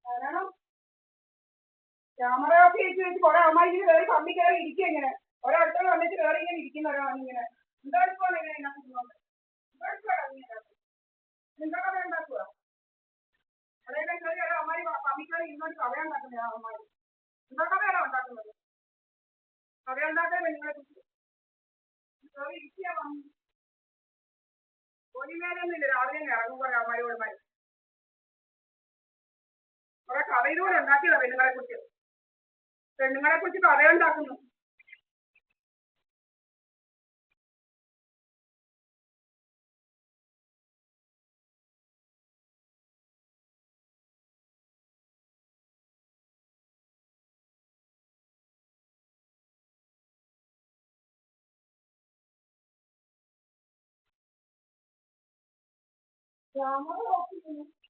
കാരണം camera off ചെയ്ത് വെച്ച് കുറെ അമ്മായി കയറി പമ്പി കയറി ഇരിക്കുക ഇങ്ങനെ ഒരടുത്ത് വന്നിട്ട് കയറി ഇങ്ങനെ ഇരിക്കുന്ന ഒരാളിങ്ങനെ എന്തെടുക്കുവാണ് ഇങ്ങനെ നിങ്ങളെ ഉണ്ടാക്കുക അതെല്ലാം കയറി ഓരോ അമ്മായി പമ്പി കയറി ഇന്നോട്ട് കഥയുണ്ടാക്കുന്നത് ആ അമ്മായി എന്തൊക്കെ വേണം ഉണ്ടാക്കുന്നത് കഥയുണ്ടാക്കാൻ നിങ്ങളെ കുറിച്ച് കയറി ഇരിക്കുക ജോലിമേലൊന്നും ഇല്ല രാവിലെ ഇറങ്ങും കുറെ അമ്മായിയോടുമാർ കുറെ കഥ ഇതുപോലെ ഉണ്ടാക്കിയതാ പെണ്ണുങ്ങളെ കുറിച്ച് കഥയുണ്ടാക്കുന്നു. ക്യാമറ ഓഫ് ചെയ്യുന്നു.